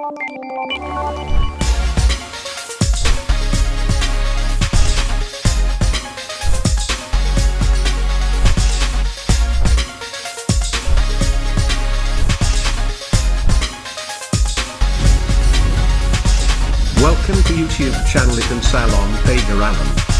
Welcome to YouTube channel Ikan Salon Pager Alan.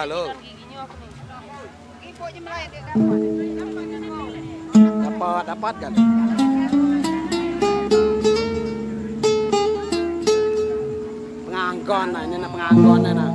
lo. Dapat kan? Penganggon, nah ini penganggon nah.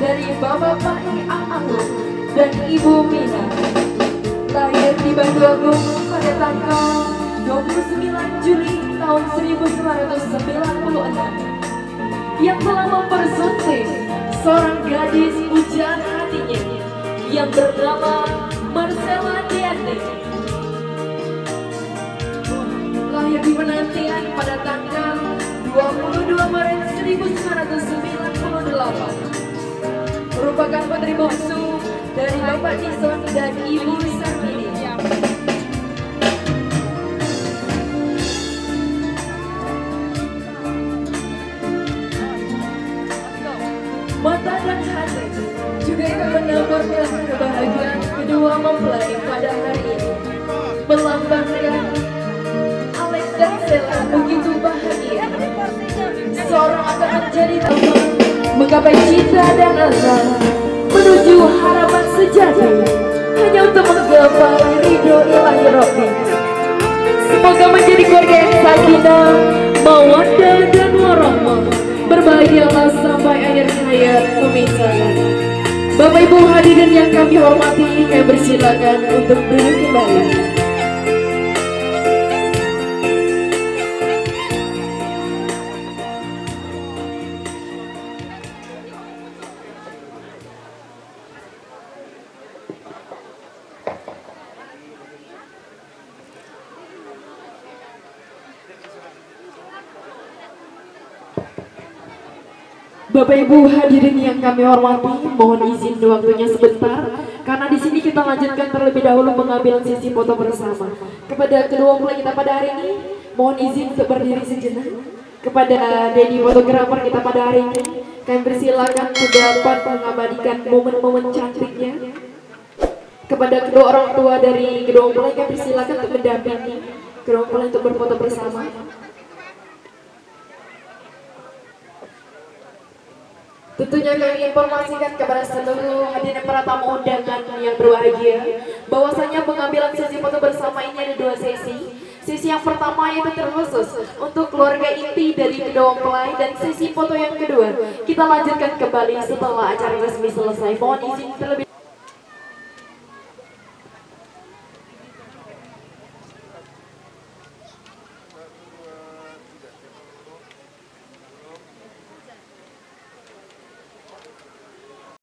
Dari Bapak Fahri Ahmad dan Ibu Mina, lahir di Batu Agung pada tanggal 29 Juli tahun 1996, yang telah mempersunting seorang gadis pujaan hatinya yang bernama Marcella Diani. Lahir di Penantian pada tanggal 22 Maret 1998, merupakan putri bungsu dari Bapak Dison dan Ibu Sarmini. Mata dan hati juga ikut menambahkan kebahagiaan kedua mempelai pada hari ini, melambangkan Alex dan Sela begitu bahagia. Seorang akan menjadi teman, menggapai cinta dan asa, menuju harapan sejati, hanya untuk menggapai ridho ilahi Rabbi. Semoga menjadi keluarga yang sakinah, mawaddah dan warahmah, berbahagialah sampai akhir hayat pemisahkan. Bapak Ibu hadirin yang kami hormati, kami persilakan untuk duduk kembali. Bapak Ibu hadirin yang kami hormati, mohon izin waktunya sebentar karena di sini kita lanjutkan terlebih dahulu mengambil sesi foto bersama. Kepada kedua mempelai kita pada hari ini, mohon izin untuk berdiri sejenak. Kepada Dedi fotografer kita pada hari ini, kami persilakan untuk dapat mengabadikan momen-momen cantiknya. Kepada kedua orang tua dari kedua mempelai, kami persilakan untuk mendampingi kedua mempelai untuk berfoto bersama. Tentunya kami informasikan kepada seluruh hadirin para tamu undangan yang berbahagia bahwasanya pengambilan sesi foto bersama ini ada 2 sesi. Sesi yang pertama yaitu terkhusus untuk keluarga inti dari kedua mempelai, dan sesi foto yang kedua kita lanjutkan kembali setelah acara resmi selesai. Mohon izin terlebih